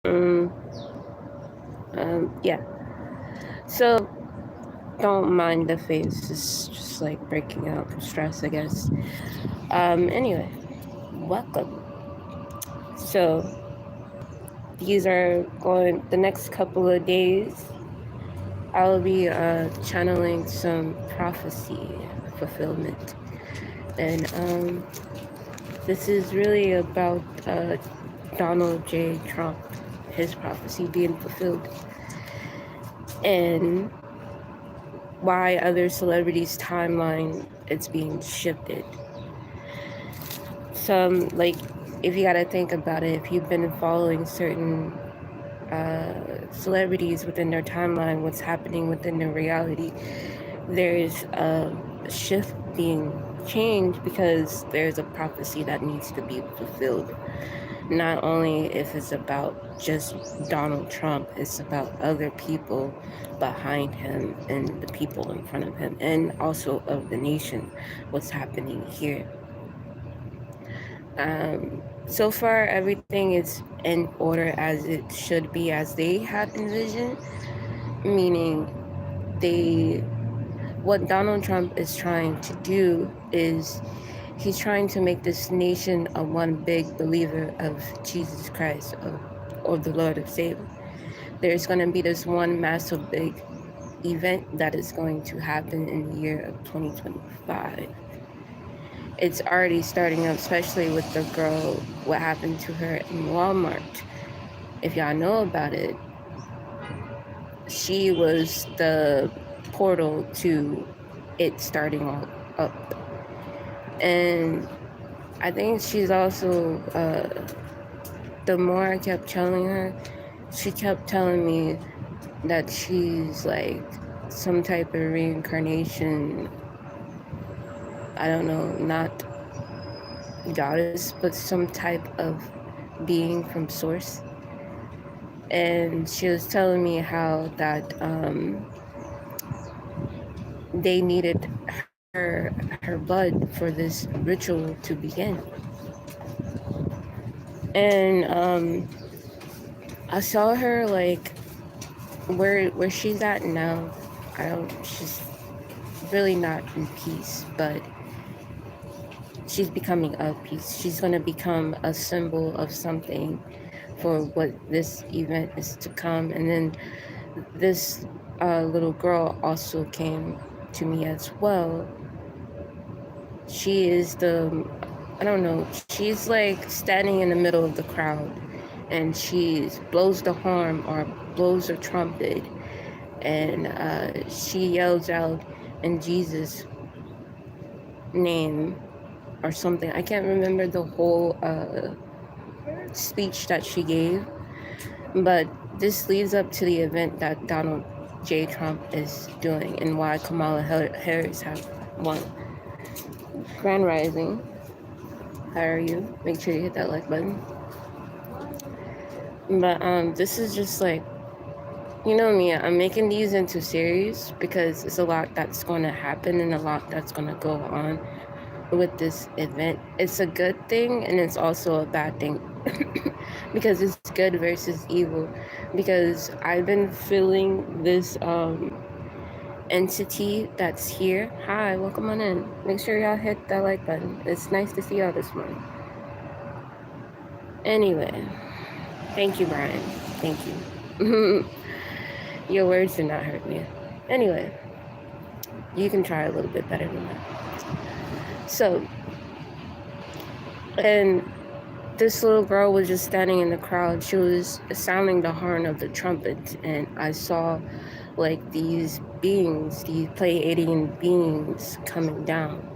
Um, yeah. So don't mind the face. It's just like breaking out from stress, I guess. Anyway, welcome. So these are going the next couple of days. I'll be channeling some prophecy fulfillment, and this is really about Donald J. Trump, his prophecy being fulfilled, and why other celebrities' timeline it's being shifted. Some, like, if you gotta think about it, if you've been following certain celebrities within their timeline, what's happening within their reality, there's a shift being changed because there's a prophecy that needs to be fulfilled. Not only if it's about just Donald Trump, it's about other people behind him and the people in front of him, and also of the nation, what's happening here. So far, everything is in order as it should be, as they had envisioned, meaning what Donald Trump is trying to do is he's trying to make this nation a one big believer of Jesus Christ, or the Lord of Savior. There's going to be this one massive big event that is going to happen in the year of 2025. It's already starting up, especially with the girl, what happened to her in Walmart. If y'all know about it, she was the portal to it starting all up. And I think she's also, the more I kept telling her, she kept telling me that she's like some type of reincarnation. I don't know, not goddess, but some type of being from source. And she was telling me how that they needed her blood for this ritual to begin. And I saw her like where she's at now. She's really not in peace, but she's becoming of peace. She's going to become a symbol of something for what this event is to come. And then this little girl also came to me as well. She is I don't know, she's like standing in the middle of the crowd, and she blows the horn or blows a trumpet, and she yells out in Jesus' name or something. I can't remember the whole speech that she gave, but this leads up to the event that Donald J. Trump is doing and why Kamala Harris have won. Grand Rising, how are you? Make sure you hit that like button. But this is just like, you know me, I'm making these into series because it's a lot that's going to happen and a lot that's going to go on with this event. It's a good thing and it's also a bad thing because it's good versus evil, because I've been feeling this entity that's here. Hi, welcome on in. Make sure y'all hit that like button. It's nice to see y'all this morning. Anyway, thank you, Brian. Thank you. Your words did not hurt me. Anyway, you can try a little bit better than that. So, and this little girl was just standing in the crowd. She was sounding the horn of the trumpet, and I saw like these beings, these Pleiadian beings coming down,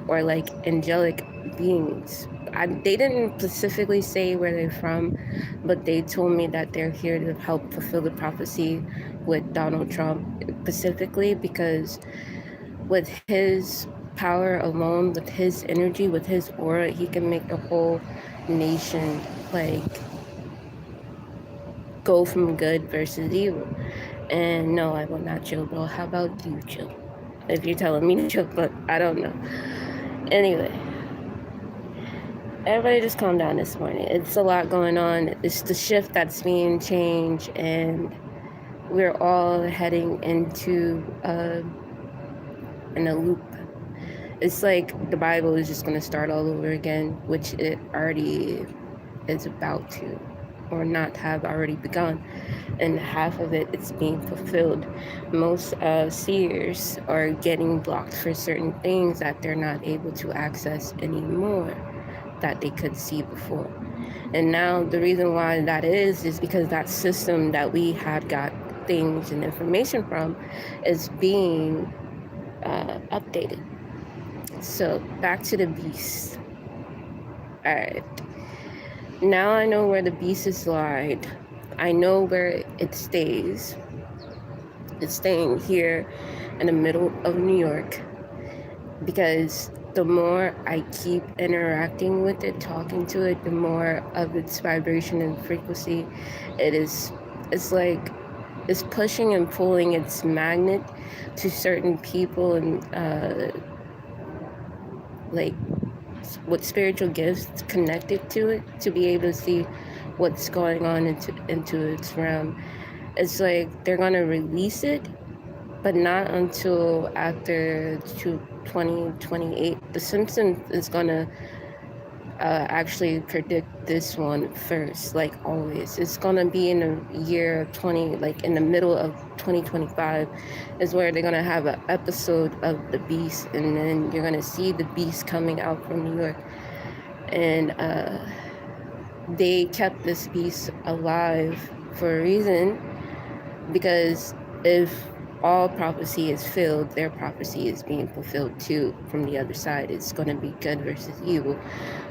or like angelic beings. They didn't specifically say where they're from, but they told me that they're here to help fulfill the prophecy with Donald Trump specifically, because with his power alone, with his energy, with his aura, he can make the whole nation like go from good versus evil. And no, I will not chill, bro. How about you chill? If you're telling me to chill, but I don't know. Anyway, Everybody just calm down this morning. It's a lot going on. It's the shift that's being changed, and we're all heading into in a loop. It's like the Bible is just going to start all over again, which it already is about to, or not have already begun. And half of it's being fulfilled. Most seers are getting blocked for certain things that they're not able to access anymore that they could see before. And now the reason why that is because that system that we had got things and information from is being updated. So back to the beast. All right. Now I know where the beast is lied. I know where it stays. It's staying here in the middle of New York, because the more I keep interacting with it, talking to it, the more of its vibration and frequency it's like it's pushing and pulling its magnet to certain people and like with spiritual gifts connected to it, to be able to see what's going on into its realm. It's like they're gonna release it, but not until after 2028. The Simpsons is gonna actually predict this one first, like always. It's gonna be in the year 20, like in the middle of 2025 is where they're gonna have an episode of the beast, and then you're gonna see the beast coming out from New York. And they kept this beast alive for a reason, because if all prophecy is filled, their prophecy is being fulfilled too from the other side. It's going to be good versus evil.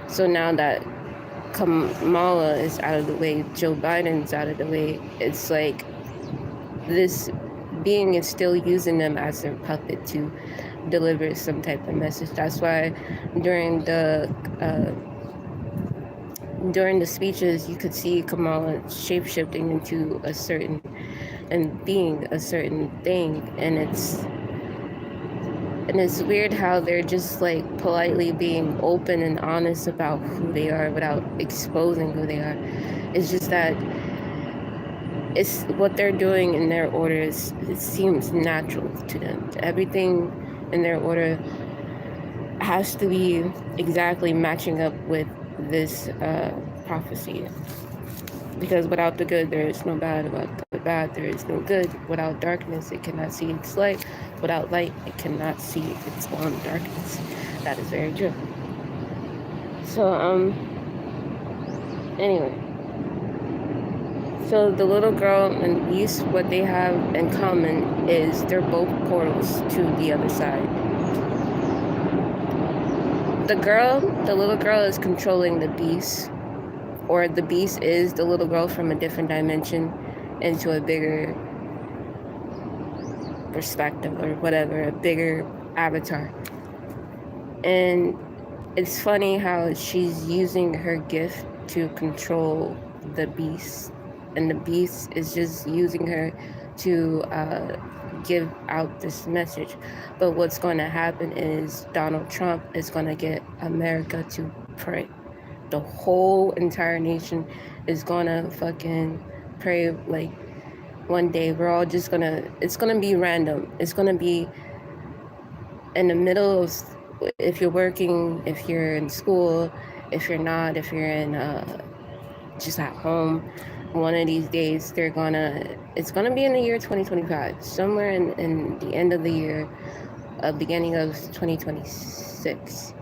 So now that Kamala is out of the way, Joe Biden's out of the way, it's like this being is still using them as their puppet to deliver some type of message. That's why during the speeches, you could see Kamala shape-shifting into a certain and being a certain thing, and it's weird how they're just like politely being open and honest about who they are without exposing who they are. It's just that it's what they're doing in their orders. It seems natural to them. Everything in their order has to be exactly matching up with this prophecy. Because without the good, there is no bad. Without the bad, there is no good. Without darkness, it cannot see its light. Without light, it cannot see its own darkness. That is very true. So, anyway. So the little girl and the beast, what they have in common is they're both portals to the other side. The little girl is controlling the beast, or the beast is the little girl from a different dimension into a bigger perspective or whatever, a bigger avatar. And it's funny how she's using her gift to control the beast, and the beast is just using her to give out this message. But what's going to happen is Donald Trump is going to get America to pray. The whole entire nation is going to fucking pray. Like one day we're all just going to, it's going to be random. It's going to be in the middle of, if you're working, if you're in school, if you're not, if you're in just at home, one of these days it's gonna be in the year 2025, somewhere in the end of the year, beginning of 2026,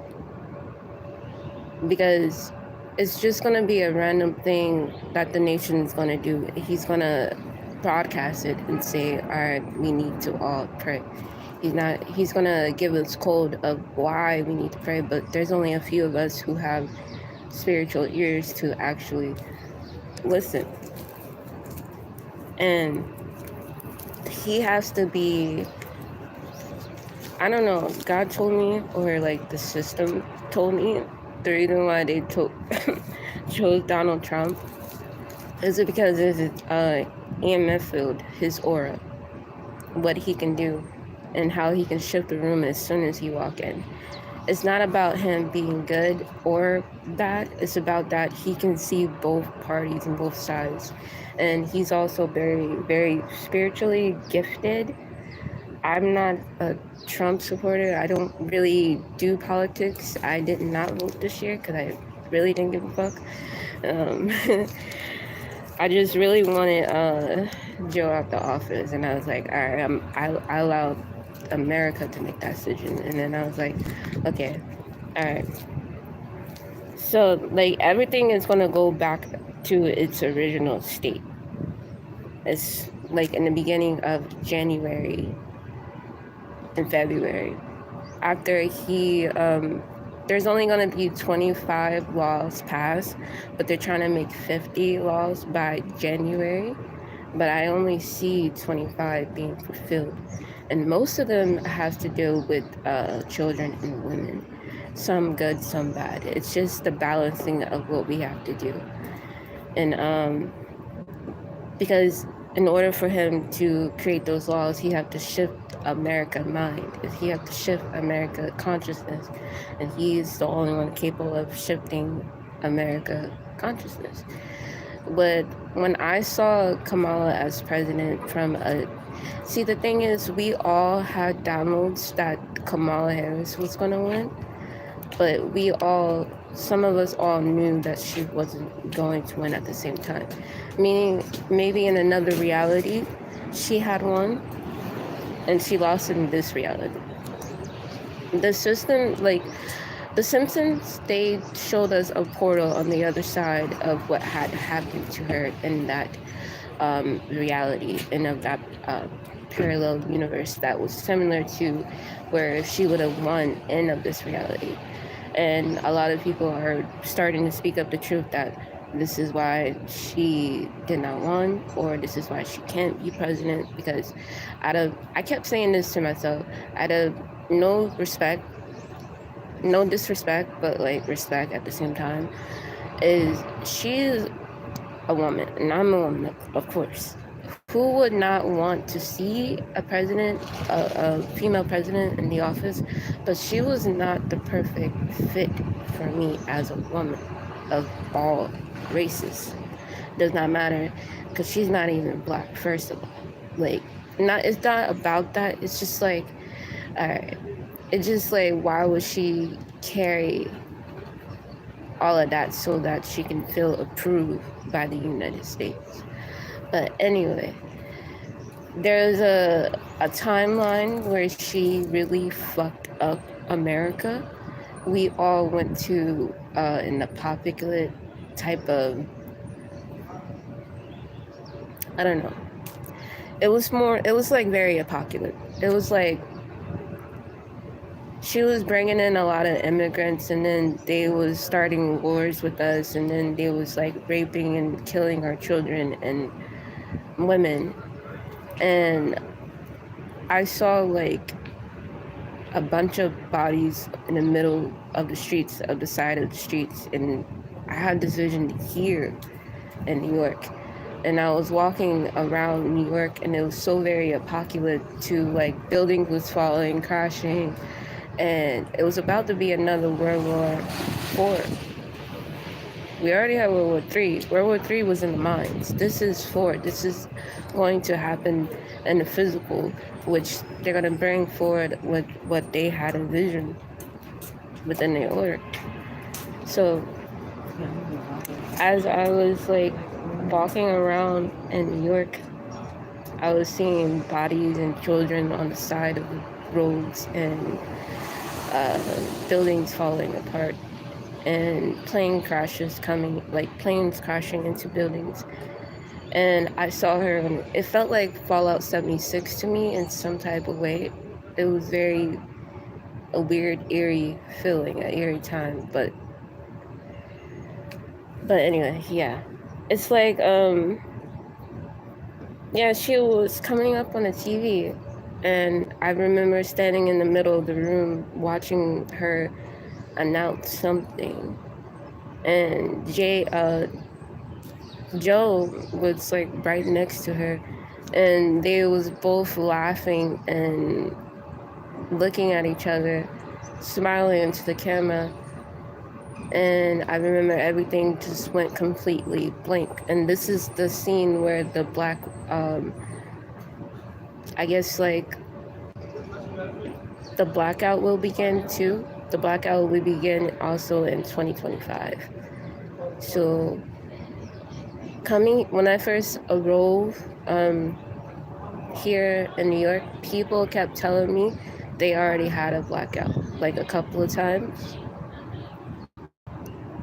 because it's just gonna be a random thing that the nation's gonna do. He's gonna broadcast it and say, all right, we need to all pray. He's gonna give us code of why we need to pray, but there's only a few of us who have spiritual ears to actually listen. And he has to be, I don't know, God told me, or like the system told me, the reason why they chose Donald Trump is because it's EMF field, his aura, what he can do, and how he can shift the room as soon as he walk in. it's not about him being good or bad. It's about that he can see both parties and both sides. And he's also very, very spiritually gifted. I'm not a Trump supporter. I don't really do politics. I did not vote this year because I really didn't give a fuck. Um, I just really wanted Joe out the office, and I was like, all right, I allowed America to make that decision. And then I was like, okay, all right. So, like, everything is going to go back to its original state. It's like in the beginning of January and February. After there's only going to be 25 laws passed, but they're trying to make 50 laws by January. But I only see 25 being fulfilled. And most of them have to do with children and women. Some good, some bad. It's just the balancing of what we have to do. And because in order for him to create those laws, he have to shift America mind. He have to shift America consciousness. And he's the only one capable of shifting America consciousness. But when I saw Kamala as president see, the thing is, we all had downloads that Kamala Harris was going to win, but some of us all knew that she wasn't going to win at the same time. Meaning, maybe in another reality, she had won, and she lost in this reality. The system, like, The Simpsons, they showed us a portal on the other side of what had happened to her in that reality and of that parallel universe that was similar to where she would have won in of this reality. And a lot of people are starting to speak up the truth that this is why she did not win, or this is why she can't be president, because I kept saying this to myself, out of no disrespect, but like respect at the same time, is she is a woman, and I'm a woman, of course. Who would not want to see a president, a female president in the office? But she was not the perfect fit for me as a woman of all races. Does not matter, because she's not even black, first of all. Like, it's not about that. It's just like, alright. It's just like, why would she carry all of that so that she can feel approved by the United States? But anyway, there's a timeline where she really fucked up America. We all went to an apocalyptic type of, I don't know. It was like very apocalyptic. It was like she was bringing in a lot of immigrants, and then they was starting wars with us, and then they was like raping and killing our children and women. And I saw like a bunch of bodies in the middle of the streets, of the side of the streets, and I had this vision here in New York. And I was walking around New York, and it was so very apocalyptic to like buildings was falling, crashing, and it was about to be another World War IV. We already had World War III. World War III was in the mines. This is forward. This is going to happen in the physical, which they're going to bring forward with what they had envisioned within their order. So, as I was like walking around in New York, I was seeing bodies and children on the side of the roads, and buildings falling apart, and planes crashing into buildings. And I saw her, and it felt like Fallout 76 to me in some type of way. It was a weird, eerie feeling, an eerie time. But anyway, yeah. It's like, she was coming up on the TV, and I remember standing in the middle of the room watching her announce something, and Joe was like right next to her, and they was both laughing and looking at each other, smiling into the camera, and I remember everything just went completely blank. And this is the scene where the black, I guess like the blackout will begin too. The blackout will begin also in 2025. So when I first arrived here in New York, people kept telling me they already had a blackout like a couple of times.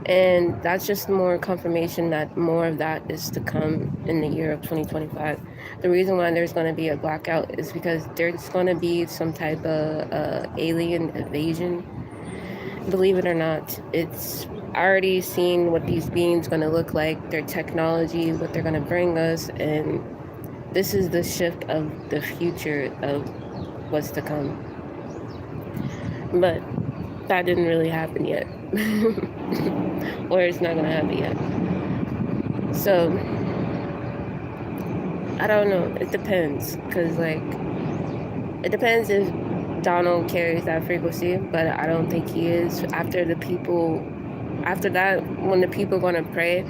And that's just more confirmation that more of that is to come in the year of 2025. The reason why there's going to be a blackout is because there's going to be some type of alien invasion. Believe it or not, it's already seen what these beings going to look like, their technology, what they're going to bring us, and this is the shift of the future of what's to come. But that didn't really happen yet. Or it's not gonna happen yet. So I don't know, it depends, because like it depends if Donald carries that frequency, but I don't think he is. After that, when the people gonna pray,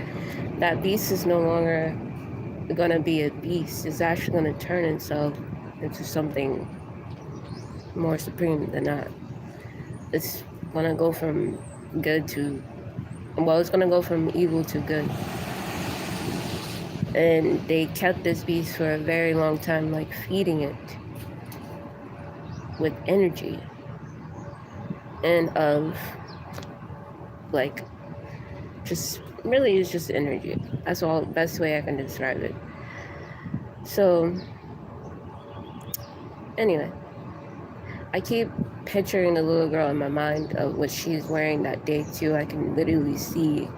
that beast is no longer gonna be a beast. It's actually gonna turn itself into something more supreme than that. It's gonna go from good to, well, it's gonna go from evil to good. And they kept this beast for a very long time, like feeding it with energy and of like just really is just energy. That's all, best way I can describe it. So anyway, I keep picturing the little girl in my mind of what she's wearing that day too. I can literally see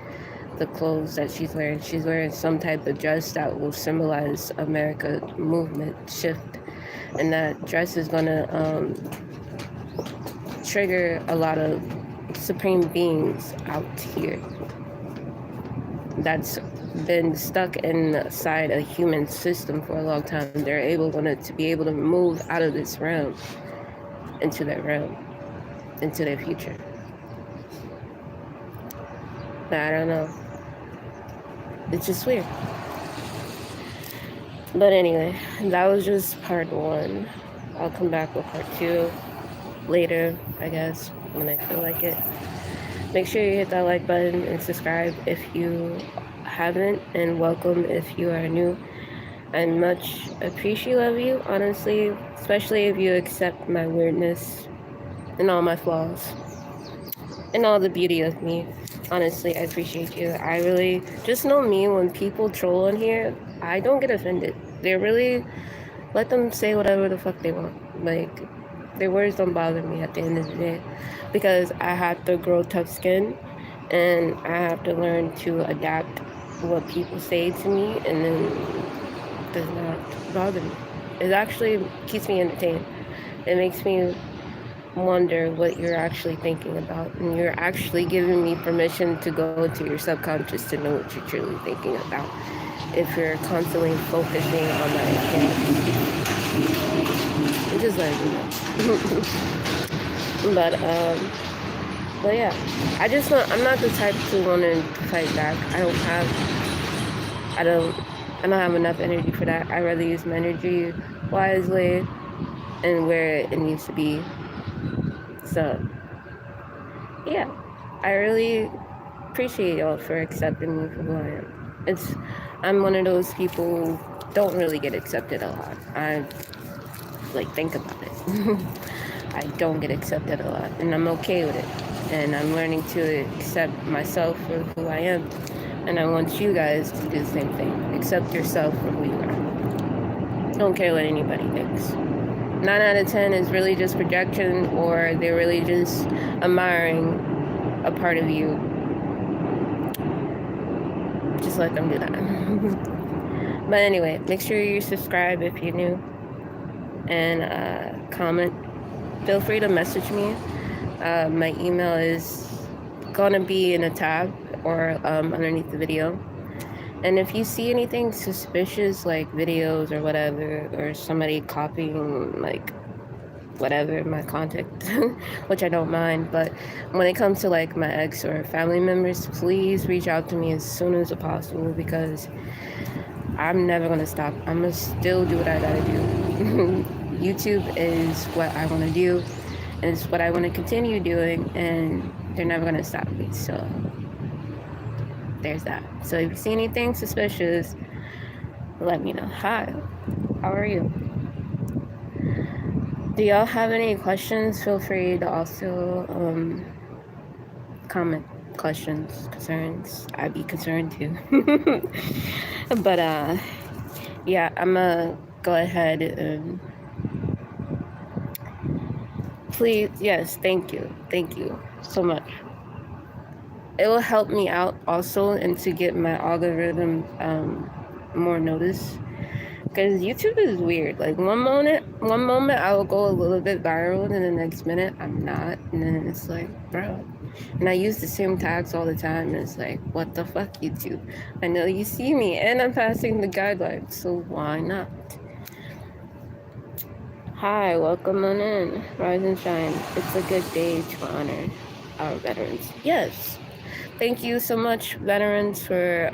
the clothes that she's wearing. She's wearing some type of dress that will symbolize America movement shift, and that dress is gonna trigger a lot of supreme beings out here that's been stuck inside a human system for a long time. They're to be able to move out of this realm into their realm, into their future. But I don't know. It's just weird. But anyway, that was just part 1. I'll come back with part 2 later, I guess, when I feel like it. Make sure you hit that like button and subscribe if you haven't, and welcome if you are new. I much appreciate of you, honestly, especially if you accept my weirdness and all my flaws and all the beauty of me. Honestly, I appreciate you. I really just know me, when people troll in here, I don't get offended. They really let them say whatever the fuck they want. Like, their words don't bother me at the end of the day, because I have to grow tough skin and I have to learn to adapt what people say to me, and then it does not bother me. It actually keeps me entertained. It makes me wonder what you're actually thinking about, and you're actually giving me permission to go into your subconscious to know what you're truly thinking about if you're constantly focusing on that account. It just let me know. But yeah, I'm not the type to want to fight back. I don't have enough energy for that. I'd rather use my energy wisely and where it needs to be. So yeah, I really appreciate y'all for accepting me for who I am. I'm one of those people who don't really get accepted a lot. I think about it. I don't get accepted a lot, and I'm okay with it. And I'm learning to accept myself for who I am. And I want you guys to do the same thing. Accept yourself for who you are. Don't care what anybody thinks. 9 out of 10 is really just projection, or they're really just admiring a part of you. Just let them do that. But anyway, make sure you subscribe if you're new, and comment. Feel free to message me. My email is gonna be in a tab or underneath the video. And if you see anything suspicious, like videos or whatever, or somebody copying like whatever, my contact, which I don't mind. But when it comes to like my ex or family members, please reach out to me as soon as possible, because I'm never gonna stop. I'm gonna still do what I gotta do. YouTube is what I want to do, and it's what I want to continue doing, and they're never gonna stop me. So there's that. So if you see anything suspicious, let me know. Hi, how are you? Do y'all have any questions? Feel free to also comment questions, concerns. I'd be concerned too. But yeah, I'm gonna go ahead and please, yes, thank you so much. It will help me out also, and to get my algorithm more notice. Because YouTube is weird. Like one moment I will go a little bit viral, and the next minute I'm not. And then it's like, bro. And I use the same tags all the time, and it's like, what the fuck, YouTube? I know you see me, and I'm passing the guidelines, so why not? Hi, welcome on in. Rise and shine. It's a good day to honor our veterans. Yes. Thank you so much, veterans, for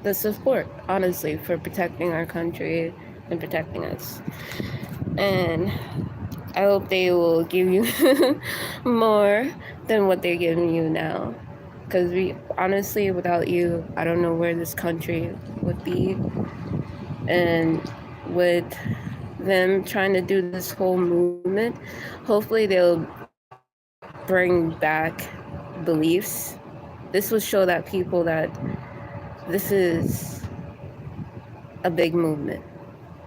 the support, honestly, for protecting our country and protecting us. And I hope they will give you more than what they're giving you now. Because we, honestly, without you, I don't know where this country would be. And with them trying to do this whole movement, hopefully they'll bring back beliefs. This will show that people that this is a big movement.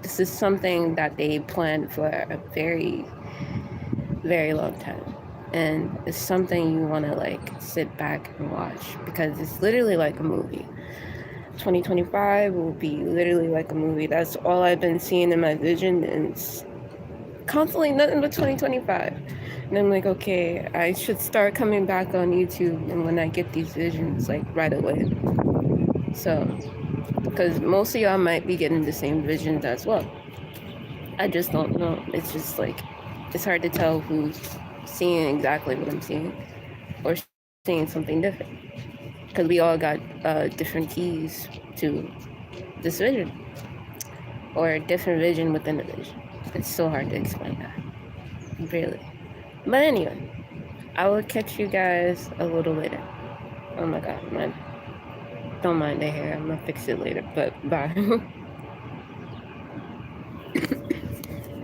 This is something that they planned for a very, very long time. And it's something you want to like sit back and watch, because it's literally like a movie. 2025 will be literally like a movie. That's all I've been seeing in my vision, and it's constantly nothing but 2025. And I'm like, okay, I should start coming back on YouTube, and when I get these visions, like right away. So, because most of y'all might be getting the same visions as well. I just don't know. It's just like, it's hard to tell who's seeing exactly what I'm seeing or seeing something different, because we all got different keys to this vision, or a different vision within a vision. It's so hard to explain that, really. But anyway, I will catch you guys a little later. Oh my god, man. Don't mind the hair, I'm gonna fix it later, but bye.